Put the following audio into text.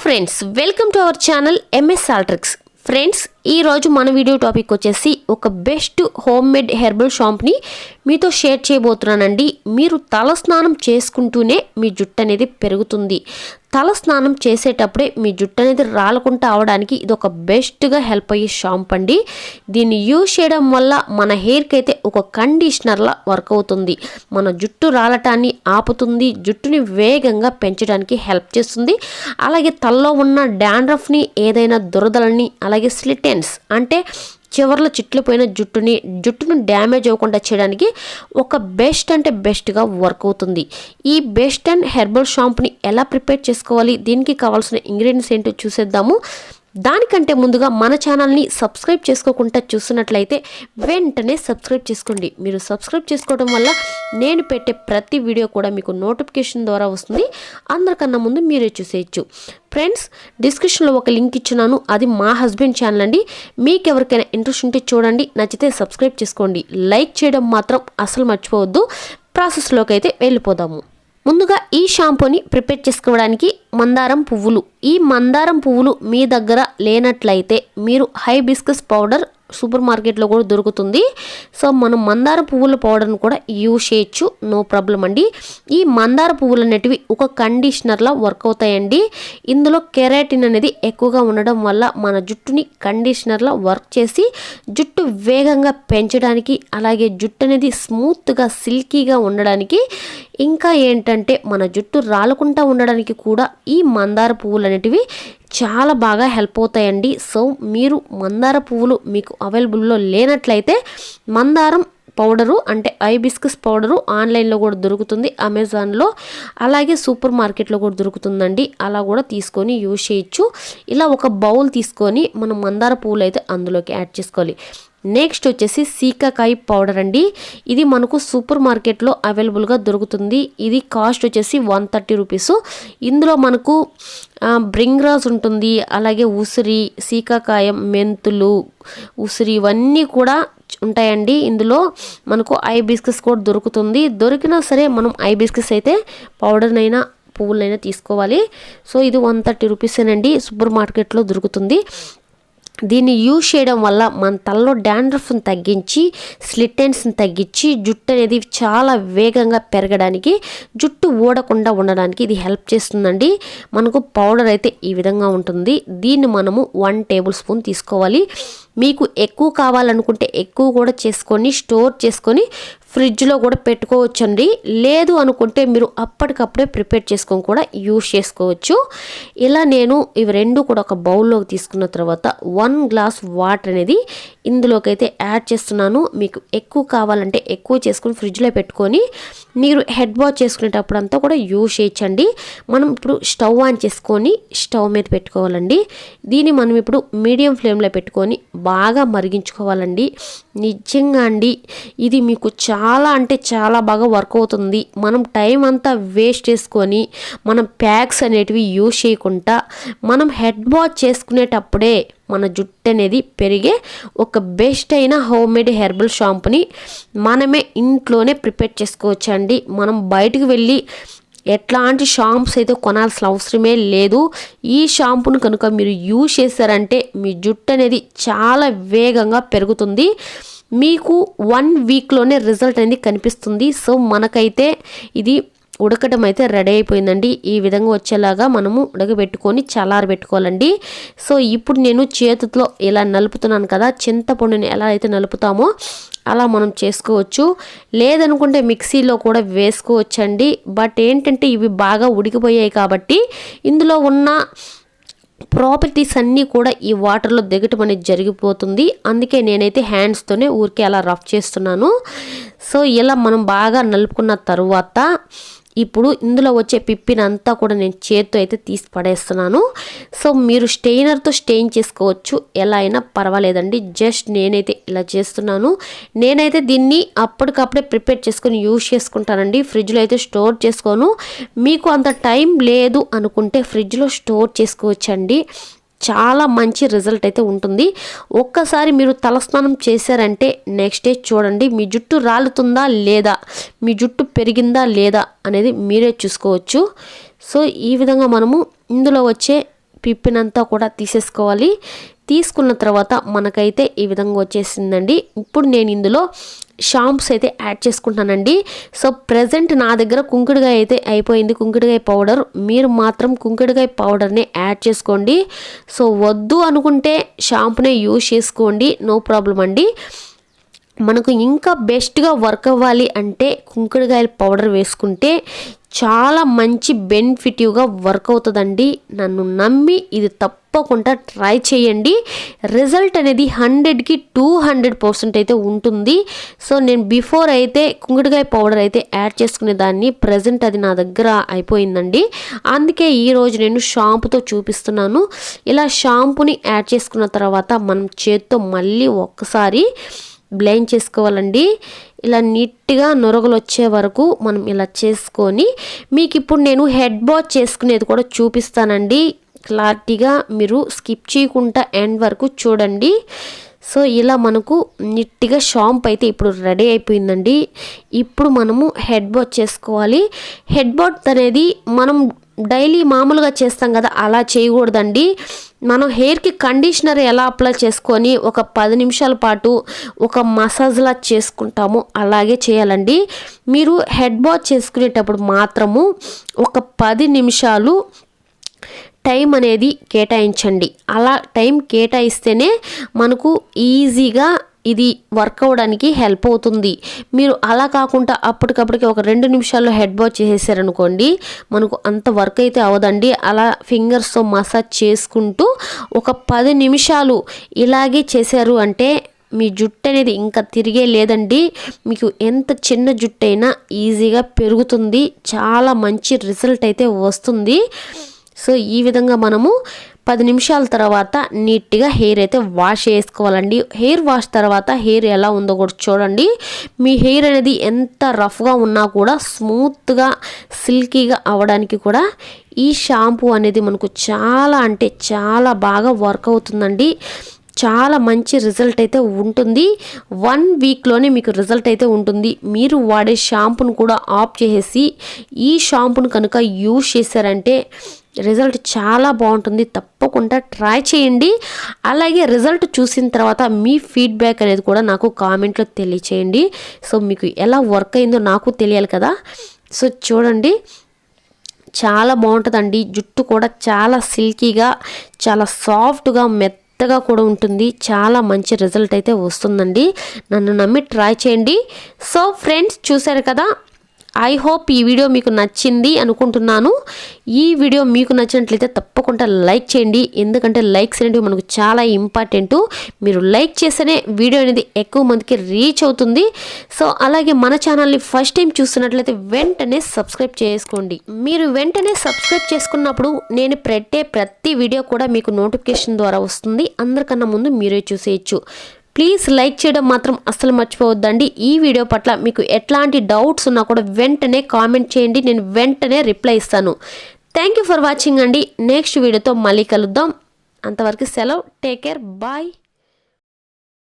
Friends, welcome to our channel MS Saltricks. Friends, ఈరోజు మన video topic వచ్చేసి ఒక బెస్ట్ హోమ్ మేడ్ హెర్బల్ షాంప్ని మీతో షేర్ చేయబోతున్నానండి. మీరు తల స్నానం చేసుకుంటూనే మీ జుట్టు అనేది పెరుగుతుంది. తల స్నానం చేసేటప్పుడే మీ జుట్టు అనేది రాలకుండా అవడానికి ఇది ఒక బెస్ట్గా హెల్ప్ అయ్యే షాంప్ అండి. దీన్ని యూజ్ చేయడం వల్ల మన హెయిర్కి అయితే ఒక కండిషనర్లా వర్క్ అవుతుంది. మన జుట్టు రాలటాన్ని ఆపుతుంది, జుట్టుని వేగంగా పెంచడానికి హెల్ప్ చేస్తుంది. అలాగే తలలో ఉన్న డాండ్రఫ్ని, ఏదైనా దురదలని, అలాగే స్లిటెన్స్ అంటే చివర్లో చిట్లిపోయిన జుట్టును డ్యామేజ్ అవ్వకుండా చేయడానికి ఒక బెస్ట్ అంటే బెస్ట్గా వర్క్ అవుతుంది. ఈ బెస్ట్ అండ్ హెర్బల్ షాంప్ని ఎలా ప్రిపేర్ చేసుకోవాలి, దీనికి కావాల్సిన ఇంగ్రీడియంట్స్ ఏంటో చూసేద్దాము. దానికంటే ముందుగా మన ఛానల్ని సబ్స్క్రైబ్ చేసుకోకుండా చూస్తున్నట్లయితే వెంటనే సబ్స్క్రైబ్ చేసుకోండి. మీరు సబ్స్క్రైబ్ చేసుకోవడం వల్ల నేను పెట్టే ప్రతి వీడియో కూడా మీకు నోటిఫికేషన్ ద్వారా వస్తుంది. అందరికన్నా ముందు మీరే చూసేయచ్చు. ఫ్రెండ్స్, డిస్క్రిప్షన్లో ఒక లింక్ ఇచ్చినాను, అది మా హస్బెండ్ ఛానల్ అండి. మీకు ఎవరికైనా ఇంట్రెస్ట్ ఉంటే చూడండి, నచ్చితే సబ్స్క్రైబ్ చేసుకోండి. లైక్ చేయడం మాత్రం అసలు మర్చిపోవద్దు. ప్రాసెస్లోకి అయితే వెళ్ళిపోదాము. ముందుగా ఈ షాంపూని ప్రిపేర్ చేసుకోవడానికి మందారం పువ్వులు. ఈ మందారం పువ్వులు మీ దగ్గర లేనట్లయితే మీరు హైబిస్కస్ పౌడర్ సూపర్ మార్కెట్లో కూడా దొరుకుతుంది. సో మనం మందార పువ్వుల పౌడర్ను కూడా యూజ్ చేయొచ్చు, నో ప్రాబ్లం అండి. ఈ మందార పువ్వులు అనేటివి ఒక కండిషనర్లా వర్క్ అవుతాయండి. ఇందులో కెరాటిన్ అనేది ఎక్కువగా ఉండడం వల్ల మన జుట్టుని కండిషనర్లా వర్క్ చేసి జుట్టు వేగంగా పెంచడానికి, అలాగే జుట్టు అనేది స్మూత్గా సిల్కీగా ఉండడానికి, ఇంకా ఏంటంటే మన జుట్టు రాలకుండా ఉండడానికి కూడా ఈ మందార పువ్వులు అనేటివి చాలా బాగా హెల్ప్ అవుతాయండి. సో మీరు మందార పువ్వులు మీకు అవైలబుల్లో లేనట్లయితే మందారం పౌడరు అంటే హైబిస్కస్ పౌడరు ఆన్లైన్లో కూడా దొరుకుతుంది, అమెజాన్లో, అలాగే సూపర్ మార్కెట్లో కూడా దొరుకుతుందండి. అలా కూడా తీసుకొని యూజ్ చేయొచ్చు. ఇలా ఒక బౌల్ తీసుకొని మనం మందార పువ్వులు అయితే అందులోకి యాడ్ చేసుకోవాలి. నెక్స్ట్ వచ్చేసి సీకాకాయ పౌడర్ అండి. ఇది మనకు సూపర్ మార్కెట్లో అవైలబుల్గా దొరుకుతుంది. ఇది కాస్ట్ వచ్చేసి 130 రూపీస్. ఇందులో మనకు బ్రింగ్రాస్ ఉంటుంది, అలాగే ఉసిరి, సీకాకాయం, మెంతులు, ఉసిరి ఇవన్నీ కూడా ఉంటాయండి. ఇందులో మనకు హైబిస్కస్ కూడా దొరుకుతుంది. దొరికినా సరే మనం హైబిస్కస్ అయితే పౌడర్నైనా పువ్వులైనా తీసుకోవాలి. సో ఇది 130 రూపీసేనండి, సూపర్ మార్కెట్లో దొరుకుతుంది. దీన్ని యూజ్ చేయడం వల్ల మన తలలో డాండ్రఫ్ని తగ్గించి, స్లిటెన్స్ని తగ్గించి, జుట్టు అనేది చాలా వేగంగా పెరగడానికి, జుట్టు ఊడకుండా ఉండడానికి ఇది హెల్ప్ చేస్తుందండి. మనకు పౌడర్ అయితే ఈ విధంగా ఉంటుంది. దీన్ని మనము 1 టేబుల్ స్పూన్ తీసుకోవాలి. మీకు ఎక్కువ కావాలనుకుంటే ఎక్కువ కూడా చేసుకొని స్టోర్ చేసుకొని ఫ్రిడ్జ్లో కూడా పెట్టుకోవచ్చండి. లేదు అనుకుంటే మీరు అప్పటికప్పుడే ప్రిపేర్ చేసుకొని కూడా యూజ్ చేసుకోవచ్చు. ఇలా నేను ఇవి రెండు కూడా ఒక బౌల్లోకి తీసుకున్న తర్వాత 1 గ్లాస్ వాటర్ అనేది ఇందులోకి అయితే యాడ్ చేస్తున్నాను. మీకు ఎక్కువ కావాలంటే ఎక్కువ చేసుకొని ఫ్రిడ్జ్లో పెట్టుకొని మీరు హెడ్ వాష్ చేసుకునేటప్పుడు అంతా కూడా యూజ్ చేయొచ్చండి. మనం ఇప్పుడు స్టవ్ ఆన్ చేసుకొని స్టవ్ మీద పెట్టుకోవాలండి. దీన్ని మనం ఇప్పుడు మీడియం ఫ్లేమ్లో పెట్టుకొని బాగా మరిగించుకోవాలండి. నిజంగా అండి ఇది మీకు చాలా అంటే చాలా బాగా వర్క్ అవుతుంది. మనం టైం అంతా వేస్ట్ చేసుకొని మనం ప్యాక్స్ అనేటివి యూజ్ చేయకుండా మనం హెడ్ వాష్ చేసుకునేటప్పుడే మన జుట్టు అనేది పెరిగే ఒక బెస్ట్ అయిన హోమ్ మేడ్ హెర్బల్ షాంపుని మనమే ఇంట్లోనే ప్రిపేర్ చేసుకోవచ్చండి. మనం బయటకు వెళ్ళి ఎట్లాంటి షాంప్స్ అయితే కొనాల్సిన అవసరమే లేదు. ఈ షాంపూను కనుక మీరు యూజ్ చేశారంటే మీ జుట్టు అనేది చాలా వేగంగా పెరుగుతుంది. మీకు 1 వీక్లోనే రిజల్ట్ అనేది కనిపిస్తుంది. సో మనకైతే ఇది ఉడకడం అయితే రెడీ అయిపోయిందండి. ఈ విధంగా వచ్చేలాగా మనము ఉడకబెట్టుకొని చల్లారబెట్టుకోవాలండి. సో ఇప్పుడు నేను చేతితో ఇలా నలుపుతున్నాను కదా, చింతపండుని ఎలా అయితే నలుపుతామో అలా మనం చేసుకోవచ్చు. లేదనుకుంటే మిక్సీలో కూడా వేసుకోవచ్చండి. బట్ ఏంటంటే ఇవి బాగా ఉడికిపోయాయి కాబట్టి ఇందులో ఉన్న ప్రాపర్టీస్ అన్నీ కూడా ఈ వాటర్లో దిగటం అనేది జరిగిపోతుంది. అందుకే నేనైతే హ్యాండ్స్తోనే ఊరికే అలా రఫ్ చేస్తున్నాను. సో ఇలా మనం బాగా నలుపుకున్న తర్వాత ఇప్పుడు ఇందులో వచ్చే పిప్పినంతా కూడా నేను చేత్తో అయితే తీసి పడేస్తున్నాను. సో మీరు స్టెయినర్తో స్టెయిన్ చేసుకోవచ్చు, ఎలా అయినా పర్వాలేదండి. జస్ట్ నేనైతే ఇలా చేస్తున్నాను. నేనైతే దీన్ని అప్పటికప్పుడే ప్రిపేర్ చేసుకొని యూజ్ చేసుకుంటానండి. ఫ్రిడ్జ్లో అయితే స్టోర్ చేసుకోను. మీకు అంత టైం లేదు అనుకుంటే ఫ్రిడ్జ్లో స్టోర్ చేసుకోవచ్చండి. చాలా మంచి రిజల్ట్ అయితే ఉంటుంది. ఒక్కసారి మీరు తలస్నానం చేశారంటే నెక్స్ట్ డే చూడండి మీ జుట్టు రాలుతుందా లేదా, మీ జుట్టు పెరిగిందా లేదా అనేది మీరే చూసుకోవచ్చు. సో ఈ విధంగా మనము ఇందులో వచ్చే పిప్పినంతా కూడా తీసేసుకోవాలి. తీసుకున్న తర్వాత మనకైతే ఈ విధంగా వచ్చేసిందండి. ఇప్పుడు నేను ఇందులో షాంప్స్ అయితే యాడ్ చేసుకుంటానండి. సో ప్రెజెంట్ నా దగ్గర కుంకుడుగాయ అయితే అయిపోయింది, కుంకుడుగాయ పౌడర్. మీరు మాత్రం కుంకుడుగాయ పౌడర్ని యాడ్ చేసుకోండి. సో వద్దు అనుకుంటే షాంపునే యూజ్ చేసుకోండి, నో ప్రాబ్లం అండి. మనకు ఇంకా బెస్ట్గా వర్క్ అవ్వాలి అంటే కుంకుడుగాయల పౌడర్ వేసుకుంటే చాలా మంచి బెనిఫిటివ్గా వర్క్ అవుతుందండి. నన్ను నమ్మి ఇది తప్పకుండా ట్రై చేయండి. రిజల్ట్ అనేది 100కి 200% అయితే ఉంటుంది. సో నేను బిఫోర్ అయితే కుంకుడుగాయ పౌడర్ అయితే యాడ్ చేసుకునేదాన్ని, ప్రజెంట్ అది నా దగ్గర అయిపోయిందండి. అందుకే ఈరోజు నేను షాంపుతో చూపిస్తున్నాను. ఇలా షాంపుని యాడ్ చేసుకున్న తర్వాత మనం చేత్తో మళ్ళీ ఒక్కసారి బ్లెండ్ చేసుకోవాలండి. ఇలా నీట్గా నొరగలు వచ్చే వరకు మనం ఇలా చేసుకొని, మీకు ఇప్పుడు నేను హెడ్ బాత్ చేసుకునేది కూడా చూపిస్తానండి. క్లారిటీగా మీరు స్కిప్ చేయకుండా ఎండ్ వరకు చూడండి. సో ఇలా మనకు నీట్గా షాంప్ అయితే ఇప్పుడు రెడీ అయిపోయిందండి. ఇప్పుడు మనము హెడ్ బాత్ చేసుకోవాలి. హెడ్ బాత్ అనేది మనం డైలీ మామూలుగా చేస్తాం కదా, అలా చేయకూడదండి. మనం హెయిర్కి కండిషనర్ ఎలా అప్లై చేసుకొని ఒక 10 నిమిషాల పాటు ఒక మసాజ్లా చేసుకుంటాము, అలాగే చేయాలండి. మీరు హెడ్ బాత్ చేసుకునేటప్పుడు మాత్రము ఒక 10 నిమిషాలు టైం అనేది కేటాయించండి. అలా టైం కేటాయిస్తేనే మనకు ఈజీగా ఇది వర్క్ అవ్వడానికి హెల్ప్ అవుతుంది. మీరు అలా కాకుండా అప్పటికప్పటికి ఒక 2 నిమిషాల్లో హెడ్ బాత్ చేసేసారనుకోండి, మనకు అంత వర్క్ అయితే అవ్వదండి. అలా ఫింగర్స్తో మసాజ్ చేసుకుంటూ ఒక 10 నిమిషాలు ఇలాగే చేశారు అంటే మీ జుట్టు అనేది ఇంకా తిరిగే లేదండి. మీకు ఎంత చిన్న జుట్టు అయినా ఈజీగా పెరుగుతుంది, చాలా మంచి రిజల్ట్ అయితే వస్తుంది. సో ఈ విధంగా మనము 10 నిమిషాల తర్వాత నీట్గా హెయిర్ అయితే వాష్ చేసుకోవాలండి. హెయిర్ వాష్ తర్వాత హెయిర్ ఎలా ఉందో కూడా చూడండి. మీ హెయిర్ అనేది ఎంత రఫ్గా ఉన్నా కూడా స్మూత్గా సిల్కీగా అవ్వడానికి కూడా ఈ షాంపూ అనేది మనకు చాలా అంటే చాలా బాగా వర్క్ అవుతుందండి. చాలా మంచి రిజల్ట్ అయితే ఉంటుంది. 1 వీక్లోనే మీకు రిజల్ట్ అయితే ఉంటుంది. మీరు వాడే షాంపూను కూడా ఆఫ్ చేసేసి ఈ షాంపూను కనుక యూజ్ చేశారంటే రిజల్ట్ చాలా బాగుంటుంది. తప్పకుండా ట్రై చేయండి. అలాగే రిజల్ట్ చూసిన తర్వాత మీ ఫీడ్బ్యాక్ అనేది కూడా నాకు కామెంట్లో తెలియచేయండి. సో మీకు ఎలా వర్క్ అయిందో నాకు తెలియాలి కదా. సో చూడండి, చాలా బాగుంటుందండి. జుట్టు కూడా చాలా సిల్కీగా, చాలా సాఫ్ట్గా, మెత్తగా కూడా ఉంటుంది. చాలా మంచి రిజల్ట్ అయితే వస్తుందండి. నన్ను నమ్మి ట్రై చేయండి. సో ఫ్రెండ్స్, చూశారు కదా, ఐ హోప్ ఈ వీడియో మీకు నచ్చింది అనుకుంటున్నాను. ఈ వీడియో మీకు నచ్చినట్లయితే తప్పకుండా లైక్ చేయండి, ఎందుకంటే లైక్స్ అనేవి మనకు చాలా ఇంపార్టెంట్. మీరు లైక్ చేస్తేనే వీడియో అనేది ఎక్కువ మందికి రీచ్ అవుతుంది. సో అలాగే మన ఛానల్ని ఫస్ట్ టైం చూస్తున్నట్లయితే వెంటనే సబ్స్క్రైబ్ చేసుకోండి. మీరు వెంటనే సబ్స్క్రైబ్ చేసుకున్నప్పుడు నేను పెట్టే ప్రతి వీడియో కూడా మీకు నోటిఫికేషన్ ద్వారా వస్తుంది. అందరికన్నా ముందు మీరే చూసేయచ్చు. ప్లీజ్ లైక్ చేయడం మాత్రం అస్సలు మర్చిపోవద్దండి. ఈ వీడియో పట్ల మీకు ఎట్లాంటి డౌట్స్ ఉన్నా కూడా వెంటనే కామెంట్ చేయండి, నేను వెంటనే రిప్లై ఇస్తాను. థ్యాంక్ యూ ఫర్ వాచింగ్ అండి. నెక్స్ట్ వీడియోతో మళ్ళీ కలుద్దాం. అంతవరకు సెలవు. Take care, bye.